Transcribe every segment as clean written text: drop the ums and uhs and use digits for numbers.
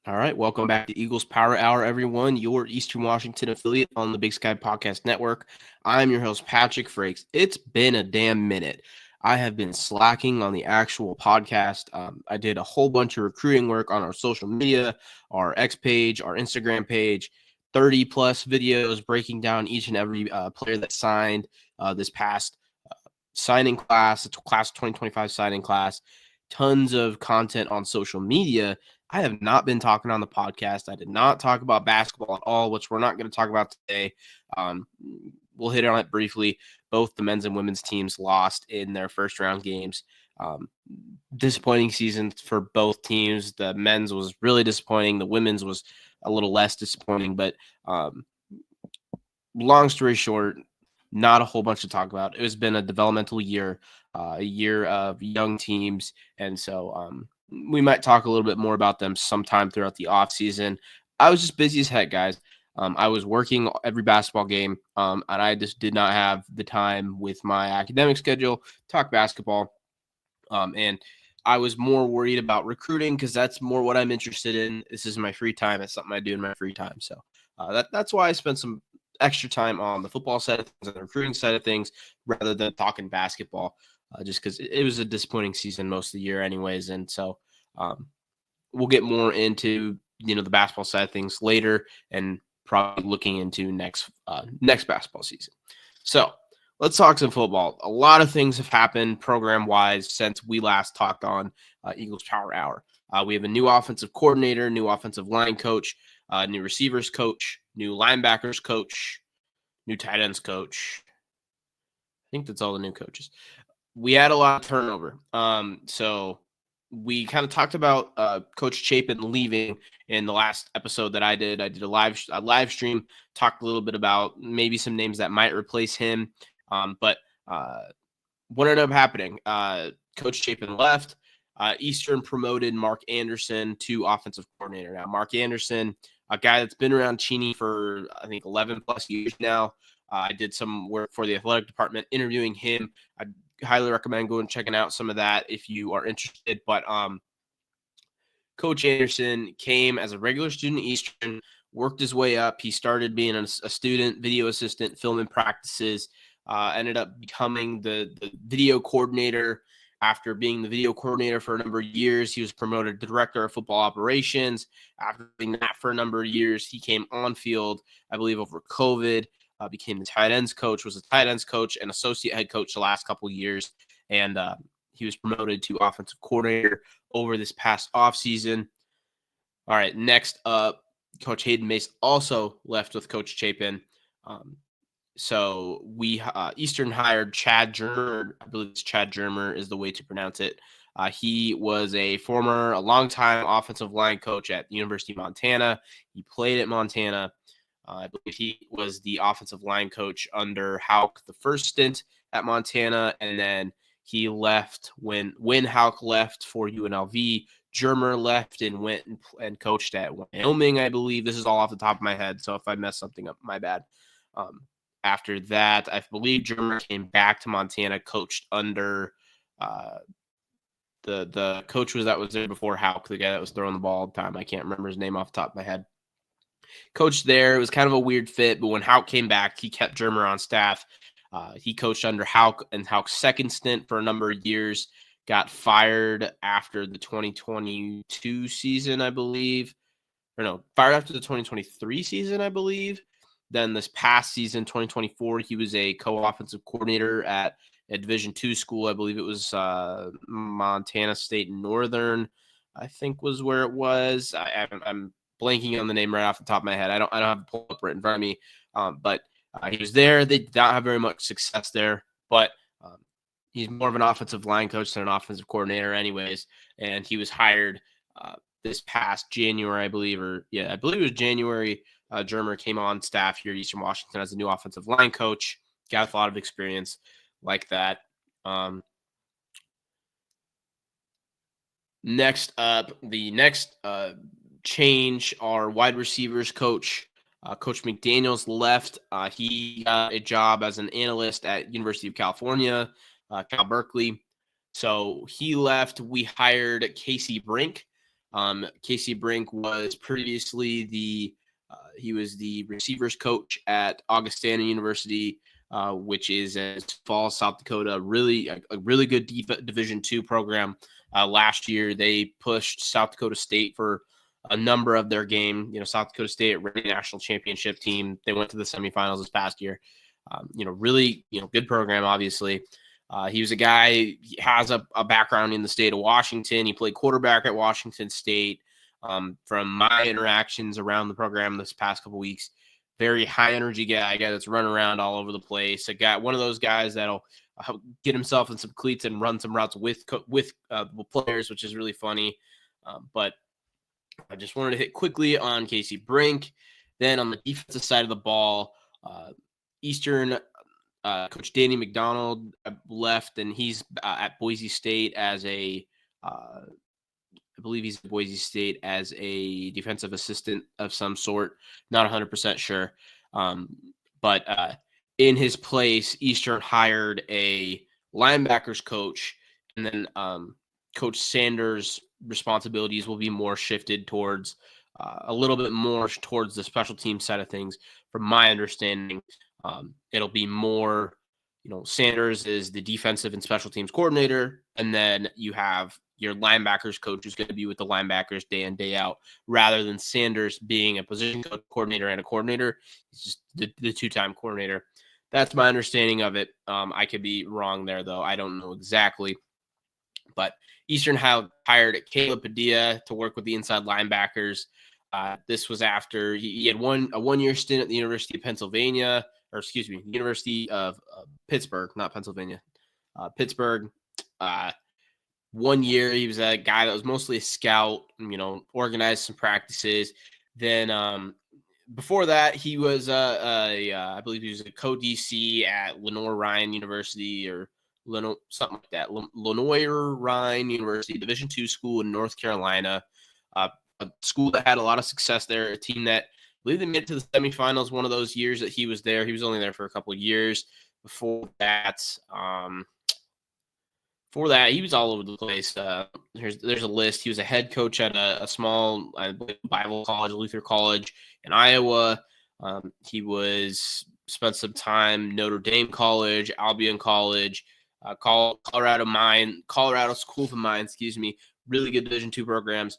All right, welcome back to Eagles Power Hour, everyone. Your Eastern Washington affiliate on the Big Sky Podcast Network. I'm your host, Patrick Frakes. It's been a damn minute. I have been slacking on the actual podcast. I did a whole bunch of recruiting work on our social media, our X page, our Instagram page, 30 plus videos breaking down each and every player that signed this past signing class, the class 2025 signing class. Tons of content on social media. I have not been talking on the podcast. I did not talk about basketball at all, which we're not going to talk about today. Um, we'll hit on it briefly. Both the men's and women's teams lost in their first round games. Um, Disappointing season for both teams. The men's was really disappointing. The women's was a little less disappointing. But long story short, not a whole bunch to talk about. It has been a developmental year, a year of young teams. And so we might talk a little bit more about them sometime throughout the offseason. I was just busy as heck, guys. I was working every basketball game, and I just did not have the time with my academic schedule to talk basketball. And I was more worried about recruiting because that's more what I'm interested in. This is my free time. It's something I do in my free time. So that's why I spent some extra time on the football side of things and the recruiting side of things rather than talking basketball, just because it was a disappointing season most of the year anyways. And so um, we'll get more into, the basketball side of things later and probably looking into next basketball season. So let's talk some football. A lot of things have happened program-wise since we last talked on Eagles Power Hour. We have a new offensive coordinator, new offensive line coach, new receivers coach, new linebackers coach, new tight ends coach. I think that's all the new coaches. We had a lot of turnover. So we kind of talked about Coach Chapin leaving in the last episode that I did. I did a live stream, talked a little bit about maybe some names that might replace him. But what ended up happening? Coach Chapin left. Eastern promoted Mark Anderson to offensive coordinator. Now, Mark Anderson, a guy that's been around Cheney for, I think, 11 plus years now. I did some work for the athletic department interviewing him. I highly recommend going and checking out some of that if you are interested. But Coach Anderson came as a regular student at Eastern, worked his way up. He started being a student, video assistant, filming practices, ended up becoming the video coordinator. After being the video coordinator for a number of years, he was promoted to director of football operations. After doing that for a number of years, he came on field, I believe, over COVID, became the tight ends coach, was a tight ends coach and associate head coach the last couple of years. And he was promoted to offensive coordinator over this past offseason. All right, next up, Coach Hayden Mace also left with Coach Chapin. So we Eastern hired Chad Germer. I believe it's Chad Germer is the way to pronounce it. He was a longtime offensive line coach at the University of Montana. He played at Montana. I believe he was the offensive line coach under Houck the first stint at Montana, and then he left when Houck left for UNLV. Germer left and went and coached at Wyoming, I believe. This is all off the top of my head, so if I mess something up, my bad. After that, I believe Germer came back to Montana, coached under the coach that was there before Houck, the guy that was throwing the ball all the time. I can't remember his name off the top of my head. Coached there. It was kind of a weird fit, but when Houck came back, he kept Germer on staff. He coached under Houck and Houck's second stint for a number of years. Got fired after the 2022 season, I believe. Or no, fired after the 2023 season, I believe. Then this past season, 2024, he was a co-offensive coordinator at a Division II school. I believe it was Montana State Northern, I think was where it was. I'm blanking on the name right off the top of my head. I don't have it pulled up right in front of me. But he was there. They did not have very much success there, but he's more of an offensive line coach than an offensive coordinator anyways. And he was hired this past January, I believe it was January. Germer came on staff here at Eastern Washington as a new offensive line coach. Got a lot of experience like that. Next up, the next change, our wide receivers coach, Coach McDaniels left. He got a job as an analyst at University of California, Cal Berkeley. So he left. We hired Casey Brink. Casey Brink was previously he was the receivers coach at Augustana University, which is in Falls, South Dakota. Really a really good Division II program. Last year they pushed South Dakota State for a number of their game. South Dakota State ran a national championship team. They went to the semifinals this past year. Really good program, obviously. He was a guy, he has a background in the state of Washington. He played quarterback at Washington State. From my interactions around the program this past couple weeks, very high energy guy, a guy that's running around all over the place. One of those guys that'll get himself in some cleats and run some routes with players, which is really funny. But I just wanted to hit quickly on Casey Brink. Then on the defensive side of the ball, Eastern Coach Danny McDonald left, and he's at Boise State as I believe he's at Boise State as a defensive assistant of some sort. Not 100% sure. But in his place, Eastern hired a linebackers coach, and then Coach Sanders' responsibilities will be more shifted towards a little bit more towards the special team side of things. From my understanding, it'll be more, Sanders is the defensive and special teams coordinator, and then you have your linebackers coach who's going to be with the linebackers day in, day out, rather than Sanders being a position coordinator and a coordinator. He's just the two-time coordinator. That's my understanding of it. I could be wrong there, though. I don't know exactly. But Eastern hired Caleb Padilla to work with the inside linebackers. This was after he had a one-year stint at the University of Pennsylvania, or excuse me, the University of Pittsburgh, not Pennsylvania, Pittsburgh. 1 year, he was a guy that was mostly a scout, organized some practices. Then before that, he was I believe he was a co-DC at Lenoir-Rhyne University, or something like that. Lenoir-Rhyne University, Division II school in North Carolina. A school that had a lot of success there, a team that I believe they made it to the semifinals one of those years that he was there. He was only there for a couple of years. Before that, he was all over the place. There's a list. He was a head coach at a small Bible college, Luther College in Iowa. He spent some time Notre Dame College, Albion College, Colorado School of Mines. Really good Division II programs.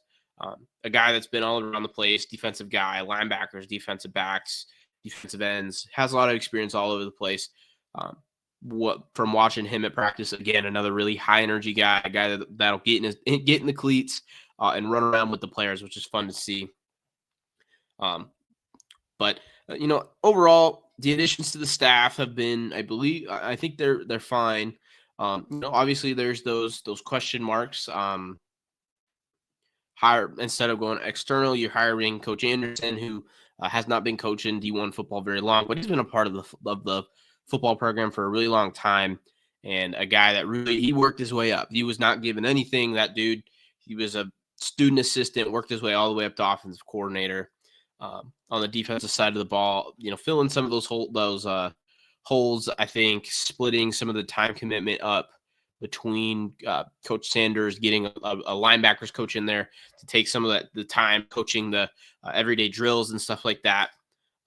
A guy that's been all around the place, defensive guy, linebackers, defensive backs, defensive ends, has a lot of experience all over the place. From watching him at practice, again, another really high energy guy, a guy that'll get in the cleats and run around with the players, which is fun to see. But overall, the additions to the staff have been, I think they're fine. Obviously there's those question marks. Instead of going external, you're hiring Coach Anderson, who has not been coaching D1 football very long, but he's been a part of the football program for a really long time, and a guy that he worked his way up. He was not given anything. That dude, he was a student assistant, worked his way all the way up to offensive coordinator. On the defensive side of the ball, filling some of those holes. I think splitting some of the time commitment up between Coach Sanders getting a linebackers coach in there to take some of the time coaching the everyday drills and stuff like that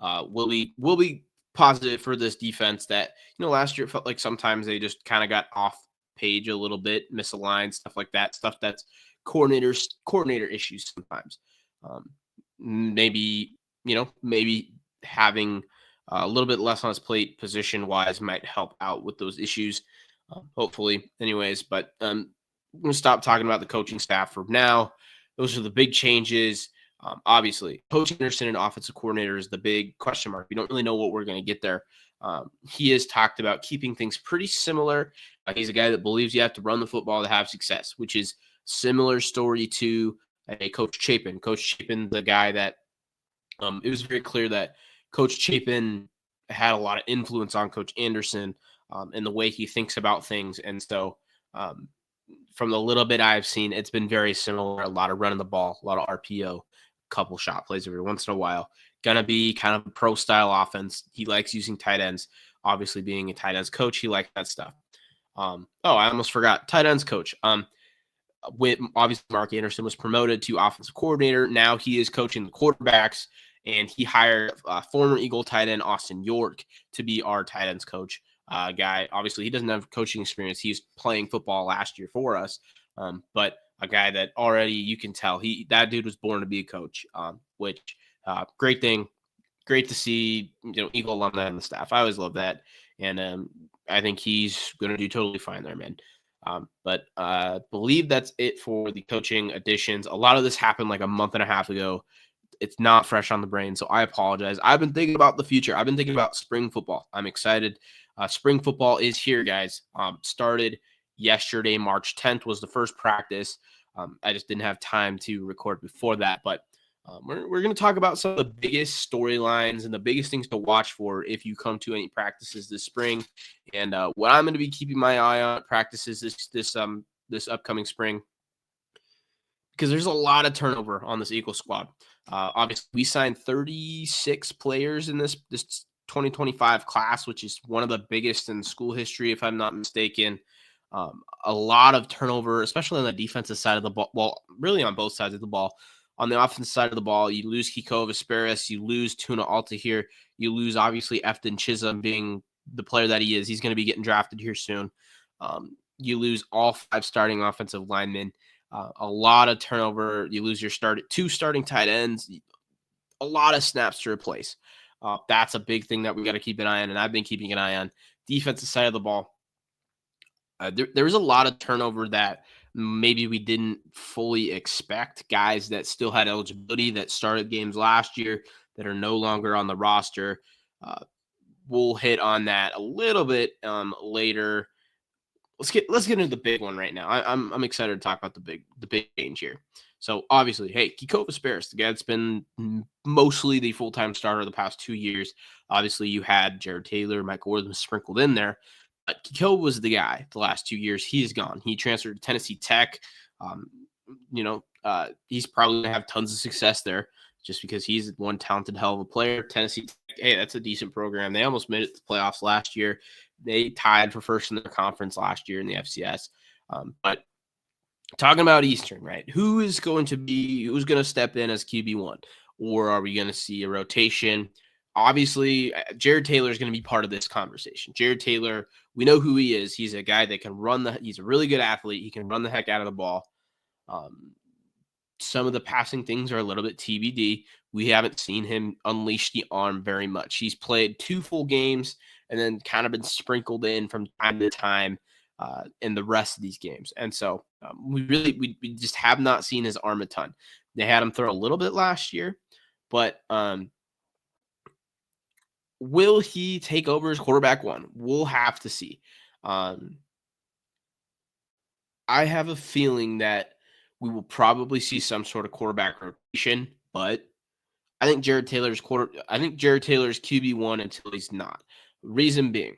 will be positive for this defense that, last year it felt like sometimes they just kind of got off page a little bit, misaligned, stuff like that, stuff that's coordinator issues sometimes. Maybe having a little bit less on his plate position wise might help out with those issues. Hopefully anyways, but I'm going to stop talking about the coaching staff for now. Those are the big changes. Obviously, Coach Anderson and offensive coordinator is the big question mark. We don't really know what we're going to get there. He has talked about keeping things pretty similar. He's a guy that believes you have to run the football to have success, which is similar story to a Coach Chapin. Coach Chapin, the guy that it was very clear that Coach Chapin had a lot of influence on Coach Anderson in the way he thinks about things. And so from the little bit I've seen, it's been very similar. A lot of running the ball, a lot of RPO, couple shot plays every once in a while. Gonna be kind of a pro style offense. He likes using tight ends. Obviously, being a tight ends coach, he likes that stuff. I almost forgot. Tight ends coach. with obviously Mark Anderson was promoted to offensive coordinator. Now he is coaching the quarterbacks, and he hired former Eagle tight end Austin York to be our tight ends coach. Guy, obviously, he doesn't have coaching experience. He's playing football last year for us, but a guy that already you can tell that dude was born to be a coach. Which great thing, great to see. Eagle alumni on the staff. I always love that, and I think he's going to do totally fine there, man. But believe that's it for the coaching additions. A lot of this happened like a month and a half ago. It's not fresh on the brain, so I apologize. I've been thinking about the future. I've been thinking about spring football. I'm excited. Spring football is here, guys. Started yesterday, March 10th was the first practice. I just didn't have time to record before that, but we're going to talk about some of the biggest storylines and the biggest things to watch for if you come to any practices this spring, and what I'm going to be keeping my eye on at practices this upcoming spring, because there's a lot of turnover on this Eagle squad. Obviously, we signed 36 players in this 2025 class, which is one of the biggest in school history, if I'm not mistaken. A lot of turnover, especially on the defensive side of the ball. Well, really on both sides of the ball. On the offensive side of the ball, you lose Kiko Vesperis, you lose Tuna Alta here, you lose obviously Efton Chisholm being the player that he is. He's going to be getting drafted here soon. You lose all 5 starting offensive linemen. A lot of turnover. You lose your two starting tight ends. A lot of snaps to replace. That's a big thing that we got to keep an eye on, and I've been keeping an eye on. Defensive side of the ball. There was a lot of turnover that maybe we didn't fully expect. Guys that still had eligibility that started games last year that are no longer on the roster. We'll hit on that a little bit later. Let's get into the big one right now. I'm excited to talk about the big change here. So obviously, hey, Kiko Vesperis, the guy that's been mostly the full-time starter the past 2 years. Obviously, you had Jared Taylor, Michael Wortham sprinkled in there. But Kiko was the guy the last 2 years. He is gone. He transferred to Tennessee Tech. He's probably going to have tons of success there just because he's one talented hell of a player. Tennessee Tech, hey, that's a decent program. They almost made it to the playoffs last year. They tied for first in their conference last year in the FCS. But talking about Eastern, right? Who's going to step in as QB1? Or are we going to see a rotation? Obviously, Jared Taylor is going to be part of this conversation. Jared Taylor, we know who he is. He's a guy that can he's a really good athlete. He can run the heck out of the ball. Some of the passing things are a little bit TBD. We haven't seen him unleash the arm very much. He's played 2 full games and then kind of been sprinkled in from time to time in the rest of these games. And so we just have not seen his arm a ton. They had him throw a little bit last year, but will he take over as quarterback 1? We'll have to see. I have a feeling that we will probably see some sort of quarterback rotation, but I think Jared Taylor's QB1 until he's not. Reason being,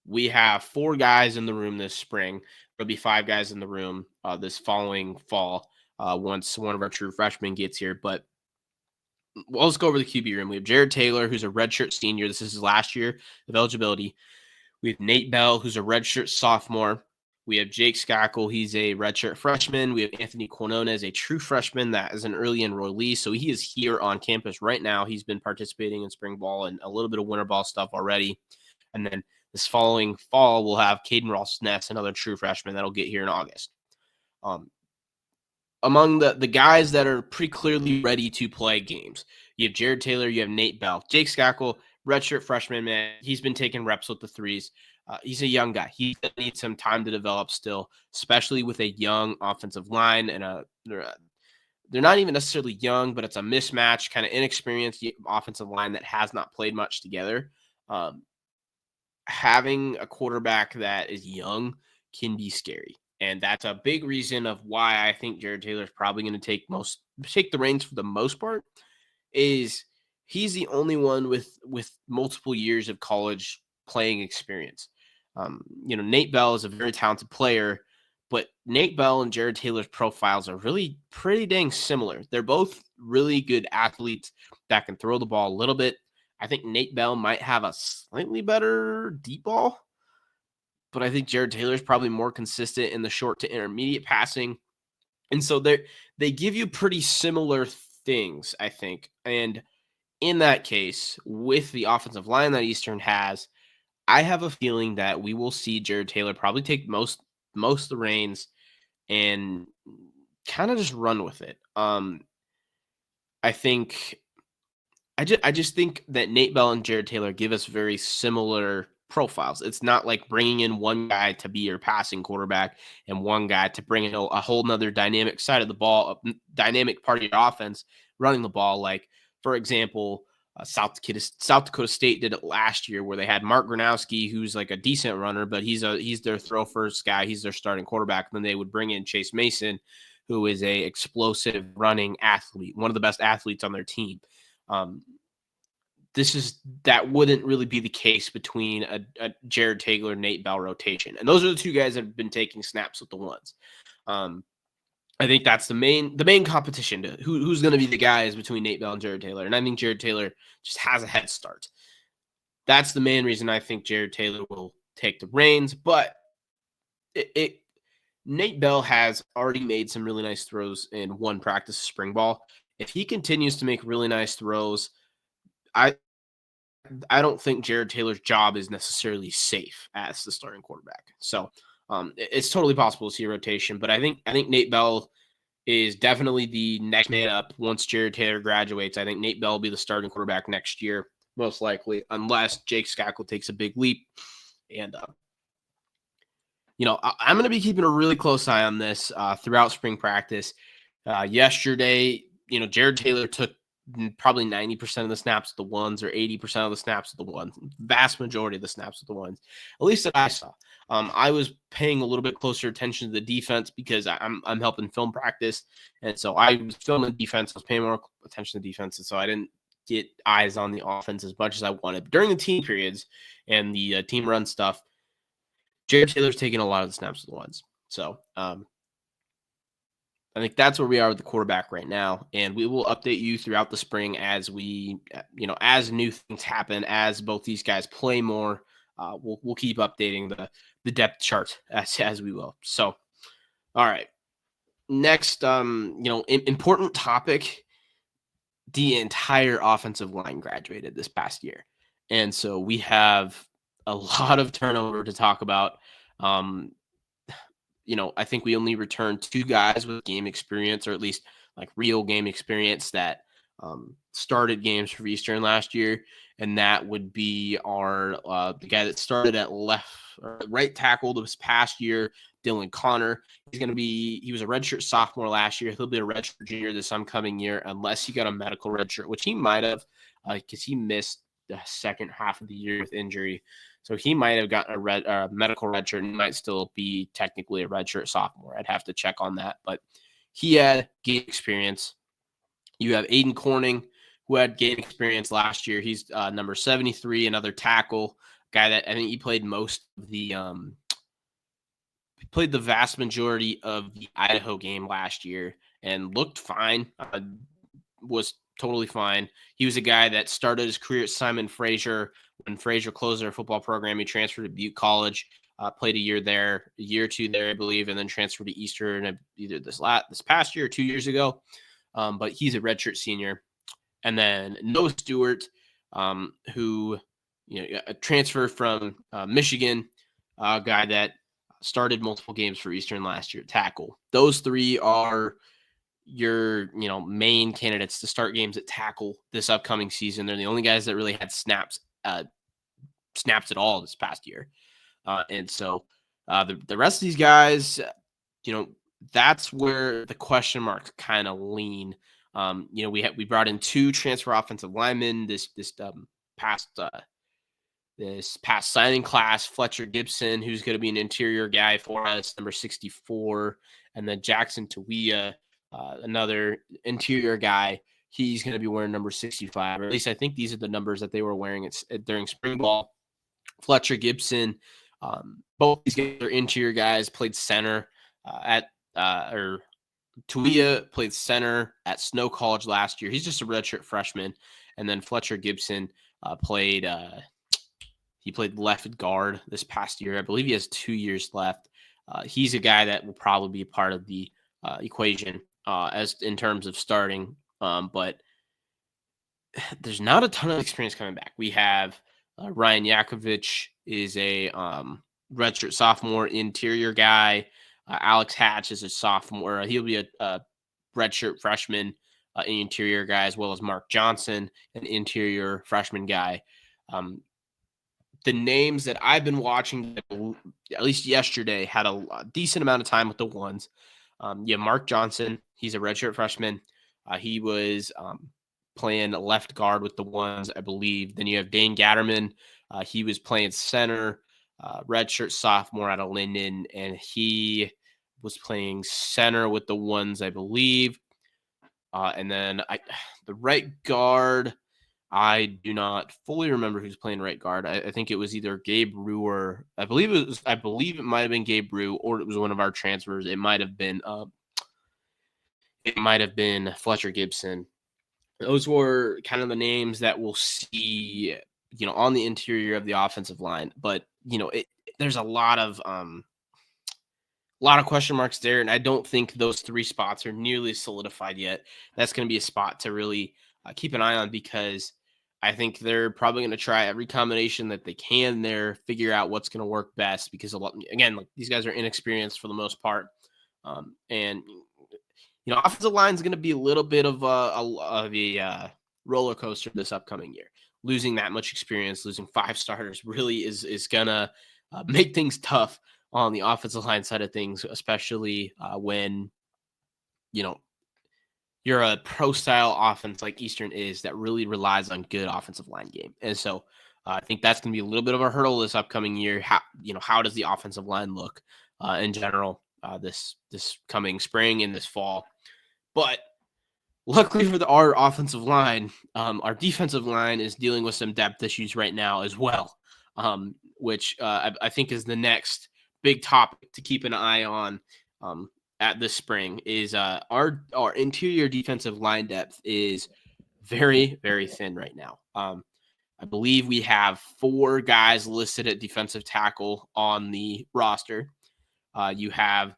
we have 4 guys in the room this spring. There'll be 5 guys in the room this following fall once one of our true freshmen gets here. But let's go over the QB room. We have Jared Taylor, who's a redshirt senior. This is his last year of eligibility. We have Nate Bell, who's a redshirt sophomore. We have Jake Skakel. He's a redshirt freshman. We have Anthony Quinonez, a true freshman that is an early enrollee. So he is here on campus right now. He's been participating in spring ball and a little bit of winter ball stuff already. And then this following fall, we'll have Caden Ross-Ness, another true freshman that'll get here in August. Among the guys that are pretty clearly ready to play games, you have Jared Taylor, you have Nate Bell. Jake Skakel, redshirt freshman, man. He's been taking reps with the 3s. He's a young guy. He needs some time to develop still, especially with a young offensive line. And they're not even necessarily young, but it's a mismatch, kind of inexperienced offensive line that has not played much together. Having a quarterback that is young can be scary. And that's a big reason of why I think Jared Taylor is probably going to take the reins for the most part, is he's the only one with multiple years of college playing experience. Nate Bell is a very talented player, but Nate Bell and Jared Taylor's profiles are really pretty dang similar. They're both really good athletes that can throw the ball a little bit. I think Nate Bell might have a slightly better deep ball, but I think Jared Taylor is probably more consistent in the short to intermediate passing. And so they give you pretty similar things, I think. And in that case, with the offensive line that Eastern has, I have a feeling that we will see Jared Taylor probably take most of the reins and kind of just run with it. I think I just think that Nate Bell and Jared Taylor give us very similar profiles. It's not like bringing in one guy to be your passing quarterback and one guy to bring in a whole nother dynamic side of the ball, a dynamic part of your offense, running the ball. Like, for example, South Dakota State did it last year where they had Mark Gronowski, who's like a decent runner, but he's their throw first guy. He's their starting quarterback. And then they would bring in Chase Mason, who is a explosive running athlete, one of the best athletes on their team. Um, that wouldn't really be the case between a Jared Taylor, Nate Bell rotation, and those are the two guys that have been taking snaps with the ones. I think that's the main competition to who's going to be the guys between Nate Bell and Jared Taylor, and I think Jared Taylor just has a head start. That's the main reason I think Jared Taylor will take the reins, but Nate Bell has already made some really nice throws in one practice spring ball. If he continues to make really nice throws, I don't think Jared Taylor's job is necessarily safe as the starting quarterback. So it's totally possible to see a rotation, but I think Nate Bell is definitely the next man up once Jared Taylor graduates. I think Nate Bell will be the starting quarterback next year, most likely, unless Jake Skakel takes a big leap. And I'm going to be keeping a really close eye on this throughout spring practice. Yesterday, Jared Taylor took probably 90% of the snaps of the ones or 80% of the snaps of the ones, vast majority of the snaps of the ones, at least that I saw. I was paying a little bit closer attention to the defense because I'm helping film practice. And so I was filming defense. I was paying more attention to defense. And so I didn't get eyes on the offense as much as I wanted. During the team periods and the team run stuff, Jared Taylor's taking a lot of the snaps of the ones. So I think that's where we are with the quarterback right now, and we will update you throughout the spring as as new things happen, as both these guys play more. We'll keep updating the depth chart as we will. So, all right, next, important topic: the entire offensive line graduated this past year, and so we have a lot of turnover to talk about. I think we only returned two guys with game experience, or at least like real game experience that started games for Eastern last year, and that would be the guy that started at left or right tackle this past year, Dylan Connor. He was a redshirt sophomore last year. He'll be a redshirt junior this upcoming year, unless he got a medical redshirt, which he might have, because he missed the second half of the year with injury. So he might have gotten a medical redshirt and might still be technically a redshirt sophomore. I'd have to check on that. But he had game experience. You have Aiden Corning, who had game experience last year. He's number 73, another tackle, guy that I think he played played the vast majority of the Idaho game last year and looked fine, was totally fine. He was a guy that started his career at Simon Fraser. When Fraser closed their football program, he transferred to Butte College, played a year or two there, I believe, and then transferred to Eastern either this past year or 2 years ago. But he's a redshirt senior. And then Noah Stewart, who a transfer from Michigan, a guy that started multiple games for Eastern last year, tackle. Those three are your main candidates to start games at tackle this upcoming season. They're the only guys that really had snaps at all this past year, and so the rest of these guys, that's where the question marks kind of lean. We brought in two transfer offensive linemen this past signing class, Fletcher Gibson, who's going to be an interior guy for us, number 64, and then Jackson Tawia, another interior guy. He's going to be wearing number 65, or at least I think these are the numbers that they were wearing during spring ball. Fletcher Gibson, both these guys are interior guys, played center or Tawia played center at Snow College last year. He's just a redshirt freshman. And then Fletcher Gibson played left guard this past year. I believe he has 2 years left. He's a guy that will probably be part of the equation as in terms of starting. But there's not a ton of experience coming back. We have Ryan Yakovich is a redshirt sophomore interior guy. Alex Hatch is a sophomore. He'll be a redshirt freshman interior guy, as well as Mark Johnson, an interior freshman guy. The names that I've been watching, at least yesterday, had a decent amount of time with the ones. Mark Johnson, he's a redshirt freshman. He was playing left guard with the ones, I believe. Then you have Dane Gatterman. He was playing center, redshirt sophomore out of Linden, and he was playing center with the ones, I believe. And then the right guard, I do not fully remember who's playing right guard. I think it was either Gabe Rue or I believe it might have been Gabe Rue, or it was one of our transfers. It might have been Fletcher Gibson. Those were kind of the names that we'll see, on the interior of the offensive line. But there's a lot of question marks there, and I don't think those three spots are nearly solidified yet. That's going to be a spot to really keep an eye on, because I think they're probably going to try every combination that they can there, figure out what's going to work best, because these guys are inexperienced for the most part. And offensive line is going to be a little bit of a roller coaster this upcoming year. Losing that much experience, losing 5 starters really is going to make things tough on the offensive line side of things, especially when, you're a pro-style offense like Eastern is that really relies on good offensive line game. And so I think that's going to be a little bit of a hurdle this upcoming year. How does the offensive line look in general this coming spring and this fall? But luckily for our offensive line, our defensive line is dealing with some depth issues right now as well, which I think is the next big topic to keep an eye on at this spring. Is our interior defensive line depth is very, very thin right now. I believe we have 4 guys listed at defensive tackle on the roster. You have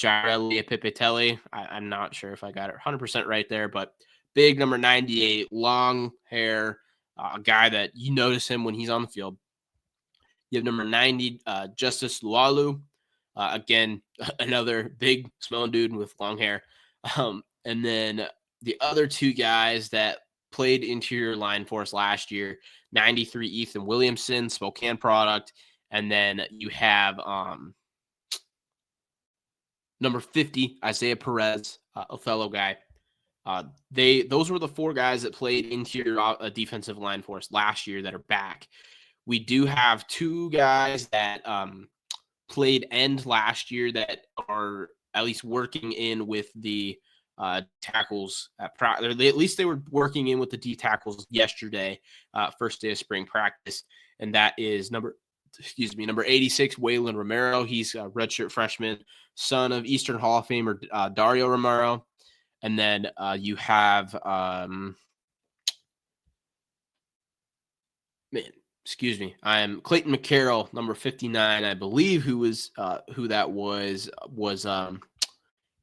Jairelli Pipitelli. I'm not sure if I got it 100% right there, but big number 98, long hair, a guy that you notice him when he's on the field. You have number 90, Justice Lualu. Again, another big smelling dude with long hair. And then the other 2 guys that played interior line for us last year, 93, Ethan Williamson, Spokane product. And then you have number 50, Isaiah Perez, a fellow guy. Those were the 4 guys that played interior defensive line for us last year that are back. We do have 2 guys that played end last year that are at least working in with the tackles. At least they were working in with the D tackles yesterday, first day of spring practice, and that is number 86, Waylon Romero. He's a redshirt freshman, son of Eastern Hall of Famer Dario Romero. And then you have I'm Clayton McCarroll, number 59, I believe, who that was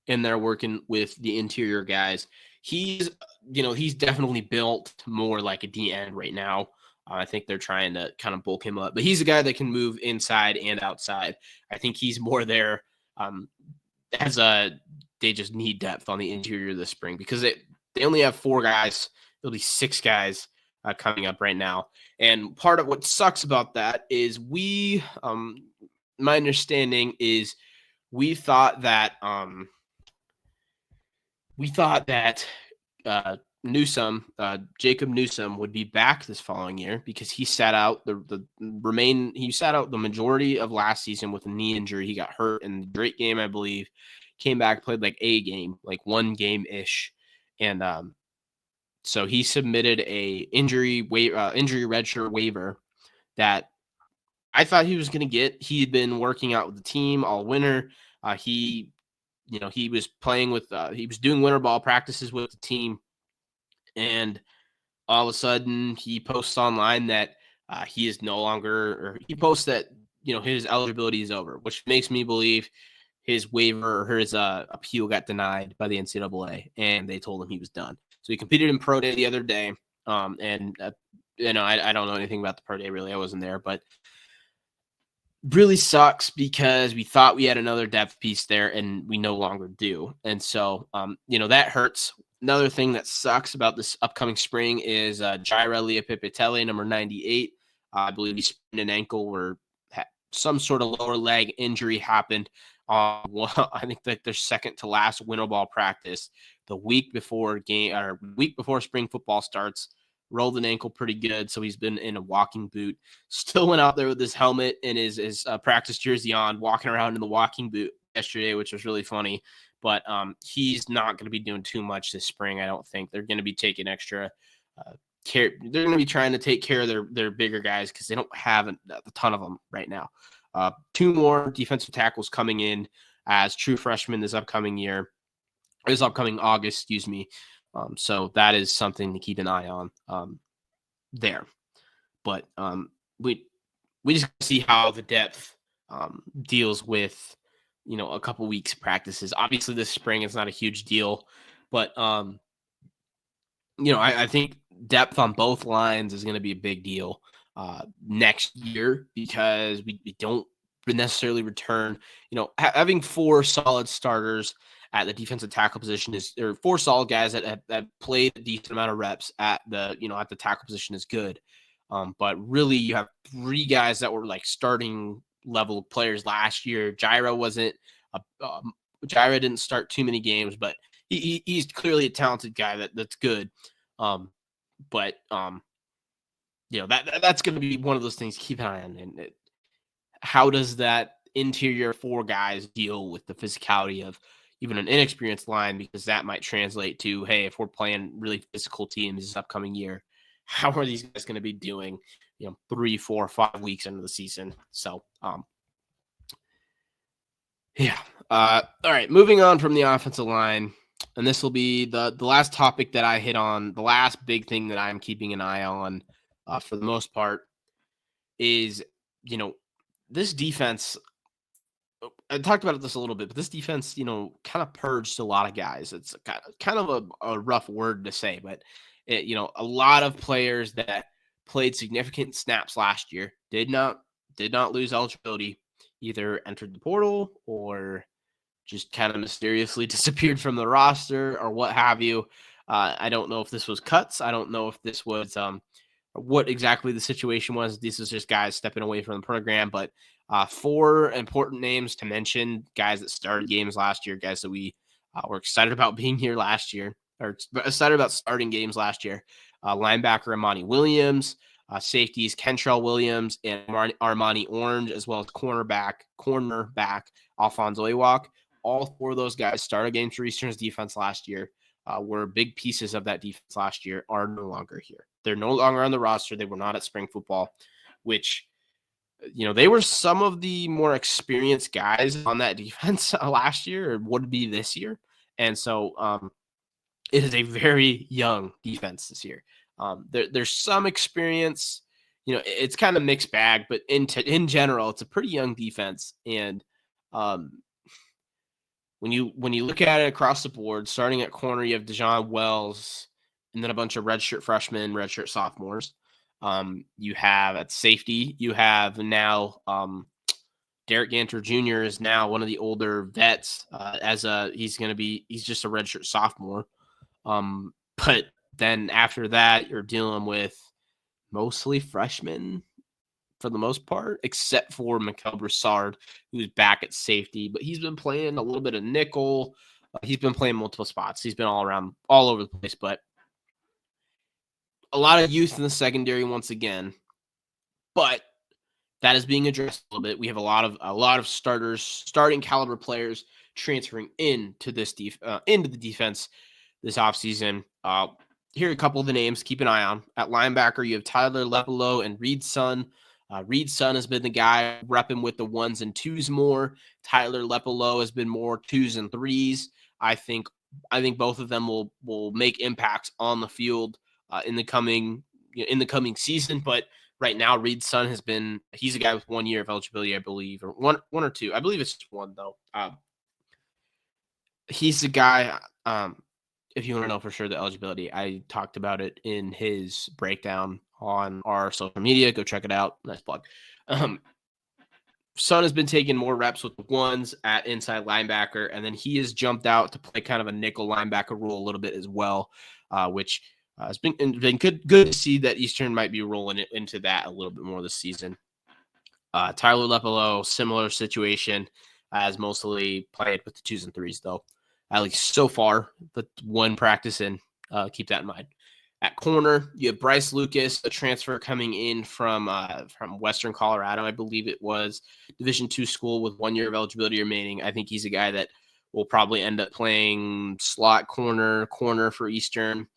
in there working with the interior guys. He's definitely built more like a D end right now. I think they're trying to kind of bulk him up, but he's a guy that can move inside and outside. I think he's more there they just need depth on the interior this spring, because they only have 4 guys. There'll be 6 guys coming up right now. And part of what sucks about that is my understanding is we thought that Jacob Newsome would be back this following year, because he sat out the majority of last season with a knee injury. He got hurt in the Drake game, I believe, came back, played like a game, like 1 game-ish. And so he submitted a injury redshirt waiver that I thought he was going to get. He had been working out with the team all winter. He was playing with, he was doing winter ball practices with the team. And all of a sudden he posts online that he posts that, his eligibility is over, which makes me believe his waiver or his appeal got denied by the NCAA, and they told him he was done. So he competed in pro day the other day. And I don't know anything about the pro day really. I wasn't there, but really sucks because we thought we had another depth piece there and we no longer do. And so, that hurts. Another thing that sucks about this upcoming spring is Jaira Leapipitele, number 98. I believe he sprained an ankle or some sort of lower leg injury happened on I think like their second to last winter ball practice the week before spring football starts. Rolled an ankle pretty good, so he's been in a walking boot. Still went out there with his helmet and his practice jersey on, walking around in the walking boot yesterday, which was really funny. But he's not going to be doing too much this spring, I don't think. They're going to be taking extra care. They're going to be trying to take care of their bigger guys because they don't have a ton of them right now. 2 more defensive tackles coming in as true freshmen this upcoming August, excuse me. So that is something to keep an eye on there. But we just see how the depth deals with, a couple weeks practices. Obviously, this spring is not a huge deal, but I think depth on both lines is going to be a big deal next year because we don't necessarily return. Having 4 solid starters at the defensive tackle position or 4 solid guys that played a decent amount of reps at the tackle position is good. But really, you have 3 guys that were like starting level players last year. Jaira didn't start too many games, but he's clearly a talented guy that's good. But that's going to be one of those things to keep an eye on. And how does that interior 4 guys deal with the physicality of even an inexperienced line? Because that might translate to, hey, if we're playing really physical teams this upcoming year, how are these guys going to be doing, 3, 4, 5 weeks into the season? So, yeah. All right, moving on from the offensive line, and this will be the last topic that I hit on, the last big thing that I'm keeping an eye on for the most part is, this defense. I talked about this a little bit, but this defense, kind of purged a lot of guys. It's kind of a rough word to say, but a lot of players that played significant snaps last year did not lose eligibility, either entered the portal or just kind of mysteriously disappeared from the roster or what have you. I don't know if this was cuts. I don't know if this was what exactly the situation was. This is just guys stepping away from the program, but 4 important names to mention, guys that started games last year, guys that we were excited about being here last year, or excited about starting games last year. Linebacker Amani Williams, safeties Kentrell Williams and Armani Orange, as well as cornerback Alfonso Ewok. All 4 of those guys started games for Eastern's defense last year. Were big pieces of that defense last year, are no longer here. They're no longer on the roster. They were not at spring football, which, they were some of the more experienced guys on that defense last year or would be this year. And so it is a very young defense this year. There's some experience. It's kind of mixed bag, but in general, it's a pretty young defense. And when you look at it across the board, starting at corner, you have Dejon Wells, and then a bunch of redshirt freshmen, redshirt sophomores. You have at safety, you have now Derek Ganter Jr. is now one of the older vets. He's just a redshirt sophomore. But then after that, you're dealing with mostly freshmen for the most part, except for Mikel Broussard, who's back at safety, but he's been playing a little bit of nickel. He's been playing multiple spots. He's been all over the place, but a lot of youth in the secondary once again. But that is being addressed a little bit. We have a lot of starting caliber players transferring into the defense this offseason. Here are a couple of the names. Keep an eye on. At linebacker, you have Tyler Lepolo and Reed Sun. Reed Sun has been the guy repping with the 1s and 2s more. Tyler Lepolo has been more 2s and 3s. I think both of them will make impacts on the field in the coming season. But right now, Reed Sun he's a guy with 1 year of eligibility, I believe, or one or two. I believe it's just 1 though. He's the guy. If you want to know for sure the eligibility, I talked about it in his breakdown on our social media. Go check it out. Nice plug. Um, Son has been taking more reps with the ones at inside linebacker, and then he has jumped out to play kind of a nickel linebacker role a little bit as well, which has been good to see that Eastern might be rolling it into that a little bit more this season. Tyler Lepelo, similar situation, as mostly played with the 2s and 3s though, at least so far. But one practice in, keep that in mind. At corner, you have Bryce Lucas, a transfer coming in from Western Colorado, I believe it was, Division II school with 1 year of eligibility remaining. I think he's a guy that will probably end up playing slot corner for Eastern.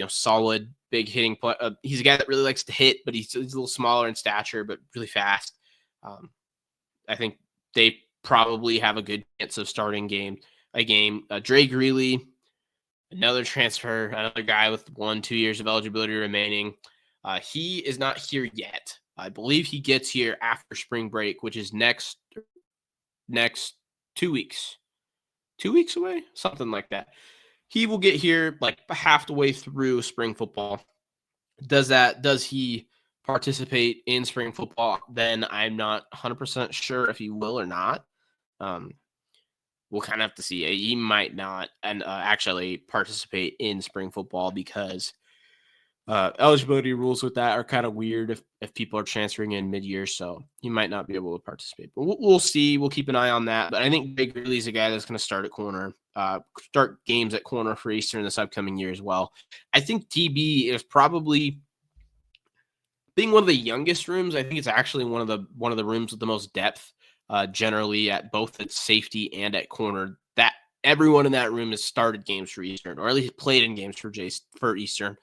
Solid, big hitting play. He's a guy that really likes to hit, but he's a little smaller in stature, but really fast. I think they probably have a good chance of starting a game. Dre Greeley, another transfer, another guy with 1-2 years of eligibility remaining. He is not here yet. I believe he gets here after spring break, which is next 2 weeks. 2 weeks away? Something like that. He will get here like half the way through spring football. Does he participate in spring football? Then I'm not 100% sure if he will or not. We'll kind of have to see. He might not and actually participate in spring football because eligibility rules with that are kind of weird if people are transferring in mid-year, so he might not be able to participate. But we'll see. We'll keep an eye on that. But I think Big Greeley's a guy that's going to start at corner, start games at corner for Eastern this upcoming year as well. I think TB is probably being one of the youngest rooms. I think it's actually one of the rooms with the most depth, generally at both at safety and at corner. That everyone in that room has started games for Eastern, or at least played in games for Eastern.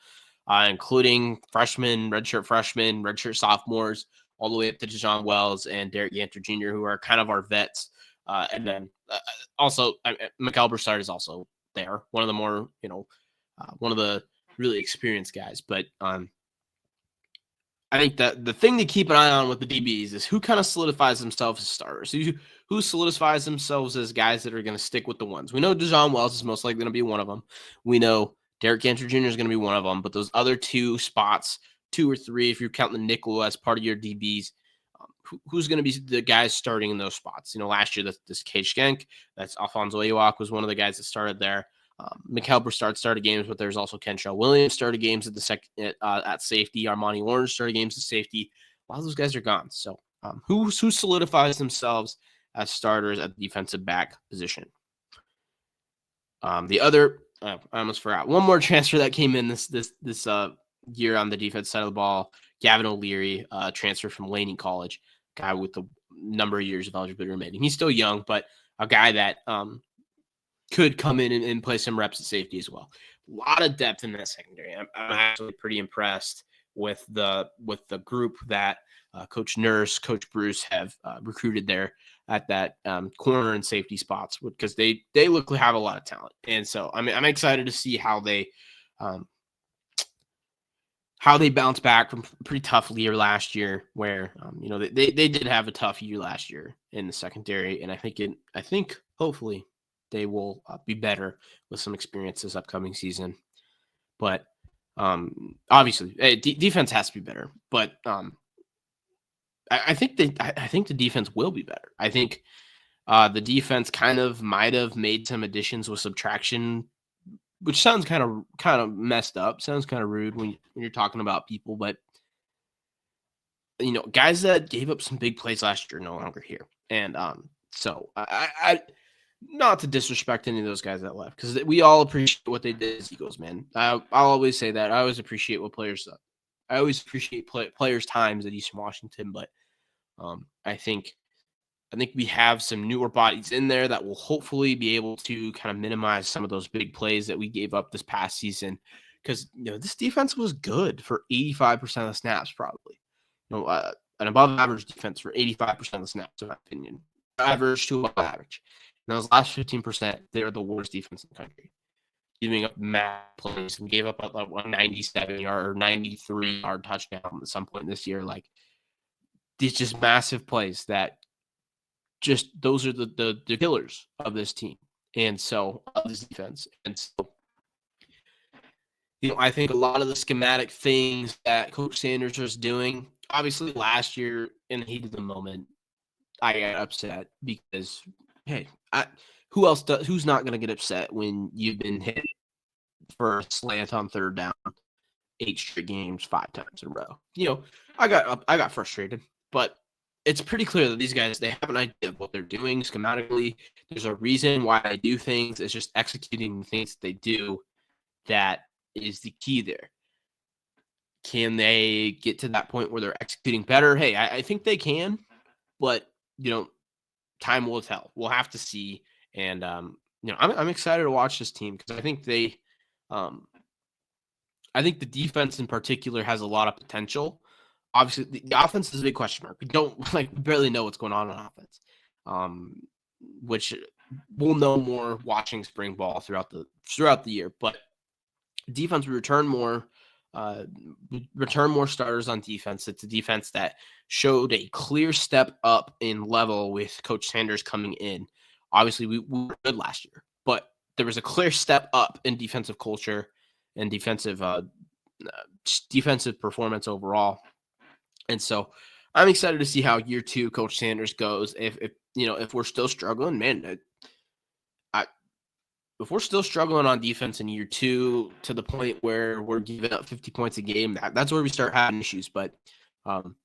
Including redshirt freshmen, redshirt sophomores, all the way up to Dejon Wells and Derek Ganter Jr., who are kind of our vets. And then also, Mikael Broussard is also there, one of the more, one of the really experienced guys. But I think that the thing to keep an eye on with the DBs is who kind of solidifies themselves as starters. Who solidifies themselves as guys that are going to stick with the ones. We know Dejon Wells is most likely going to be one of them. We know Derek Ganter Jr. is going to be one of them. But those other 2 spots, 2 or 3, if you're counting the nickel as part of your DBs, who's going to be the guys starting in those spots? Last year, this Cage Skank, that's Alfonso Ewok was one of the guys that started there. Mikael Broussard started games, but there's also Kentrell Williams started games at safety. Armani Orange started games at safety. A lot of those guys are gone. So who solidifies themselves as starters at the defensive back position? The other, I almost forgot, one more transfer that came in this year on the defense side of the ball. Gavin O'Leary, transfer from Laney College, guy with the number of years of eligibility remaining. He's still young, but a guy that could come in and play some reps at safety as well. A lot of depth in that secondary. I'm actually pretty impressed with the group that Coach Nurse, Coach Bruce have recruited there at that corner and safety spots, because they look to have a lot of talent. And so I'm excited to see how they bounce back from a pretty tough year last year, where they did have a tough year last year in the secondary, and I think hopefully they will be better with some experience this upcoming season. But obviously, defense has to be better. But I think the defense will be better. I think the defense kind of might have made some additions with subtraction, which sounds kind of messed up. Sounds kind of rude when you're talking about people, but guys that gave up some big plays last year are no longer here, and so I not to disrespect any of those guys that left, because we all appreciate what they did as Eagles, man. I'll always say that. I always appreciate what players. I always appreciate players' times at Eastern Washington, but I think we have some newer bodies in there that will hopefully be able to kind of minimize some of those big plays that we gave up this past season. Because this defense was good for 85% of the snaps, probably. An above average defense for 85% of the snaps, in my opinion. Average to above average. And those last 15%, they're the worst defense in the country, giving up mad plays, and gave up a 97-yard or 93-yard touchdown at some point this year. Like, these just massive plays that just those are the killers of this team. and so of this defense. And so, I think a lot of the schematic things that Coach Sanders was doing, obviously last year in the heat of the moment, I got upset because, hey, who's not going to get upset when you've been hit for a slant on third down 8 straight games 5 times in a row? I got frustrated, but it's pretty clear that these guys, they have an idea of what they're doing schematically. There's a reason why they do things. It's just executing the things that they do that is the key there. Can they get to that point where they're executing better? Hey, I think they can, but time will tell. We'll have to see. And I'm excited to watch this team because um, I think the defense in particular has a lot of potential. Obviously, the offense is a big question mark. We don't we barely know what's going on offense, which we'll know more watching spring ball throughout the year. But defense, we return more starters on defense. It's a defense that showed a clear step up in level with Coach Sanders coming in. Obviously, we were good last year, but there was a clear step up in defensive culture and defensive performance overall. And so I'm excited to see how year 2 Coach Sanders goes. If we're still struggling, man, if we're still struggling on defense in year 2 to the point where we're giving up 50 points a game, that's where we start having issues. But, man,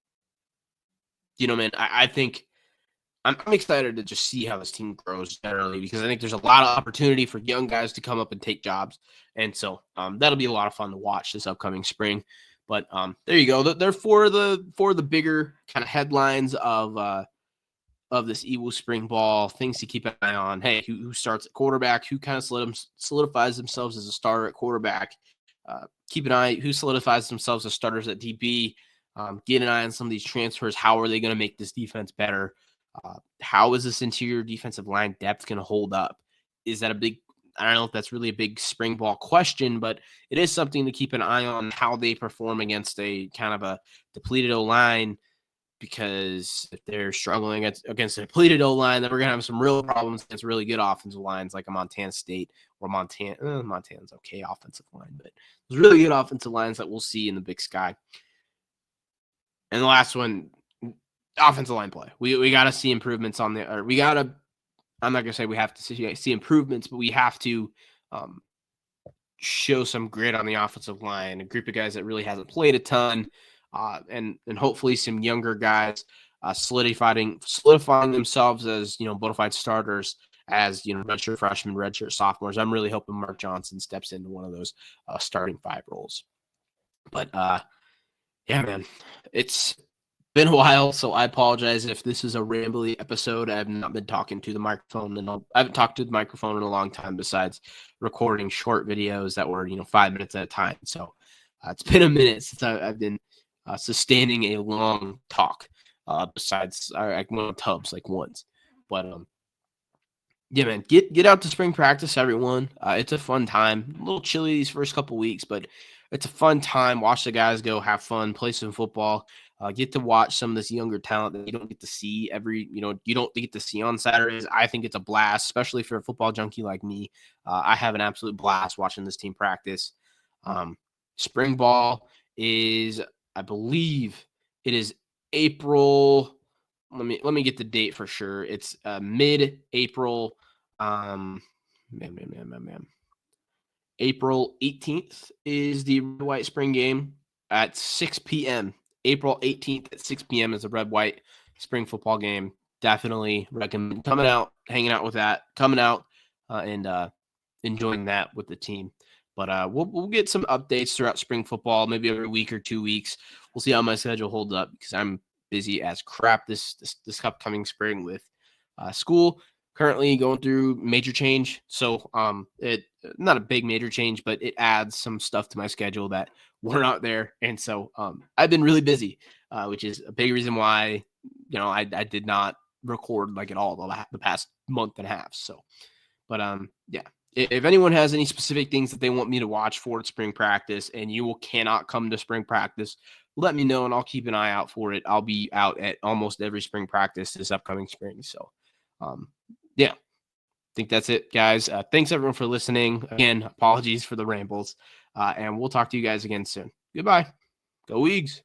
I think I'm excited to just see how this team grows generally, because I think there's a lot of opportunity for young guys to come up and take jobs. And so that'll be a lot of fun to watch this upcoming spring. But there you go. They're for the bigger kind of headlines of this EWU spring ball, things to keep an eye on. Hey, who starts at quarterback? Who kind of solidifies themselves as a starter at quarterback? Keep an eye who solidifies themselves as starters at DB. Get an eye on some of these transfers. How are they going to make this defense better? How is this interior defensive line depth going to hold up? Is that a big? I don't know if that's really a big spring ball question, but it is something to keep an eye on how they perform against a kind of a depleted O-line. Because if they're struggling against a depleted O-line, then we're going to have some real problems against really good offensive lines like a Montana State or Montana's okay offensive line, but there's really good offensive lines that we'll see in the Big Sky. And the last one, offensive line play. We got to see improvements I'm not going to say we have to see improvements, but we have to show some grit on the offensive line, a group of guys that really hasn't played a ton. And hopefully some younger guys solidifying themselves as bona fide starters, as redshirt freshmen, redshirt sophomores. I'm really hoping Mark Johnson steps into one of those starting 5 roles. But yeah, man, it's been a while, so I apologize if this is a rambly episode. I have not been talking to the microphone, and I haven't talked to the microphone in a long time, besides recording short videos that were 5 minutes at a time. So it's been a minute since I've been sustaining a long talk, besides I went on tubs like once. But yeah, man, get out to spring practice, everyone. It's a fun time. A little chilly these first couple weeks, but it's a fun time. Watch the guys go, have fun, play some football. Get to watch some of this younger talent that you don't get to see you don't get to see on Saturdays. I think it's a blast, especially for a football junkie like me. I have an absolute blast watching this team practice. Spring ball is, I believe it is April. Let me get the date for sure. It's mid-April. April 18th is the red white spring game at 6 p.m. April 18th at 6 p.m. is a red white spring football game. Definitely recommend coming out, hanging out with that, coming out and enjoying that with the team. But we'll get some updates throughout spring football, maybe every week or 2 weeks. We'll see how my schedule holds up, because I'm busy as crap this upcoming spring with school. Currently going through major change, so it not a big major change, but it adds some stuff to my schedule that were not there, and so I've been really busy, which is a big reason why I did not record like at all the past month and a half. So, but yeah. If anyone has any specific things that they want me to watch for at spring practice, and you cannot come to spring practice, let me know and I'll keep an eye out for it. I'll be out at almost every spring practice this upcoming spring. So, yeah, think that's it, guys. Thanks everyone for listening. Again, apologies for the rambles. And we'll talk to you guys again soon. Goodbye. Go Eags.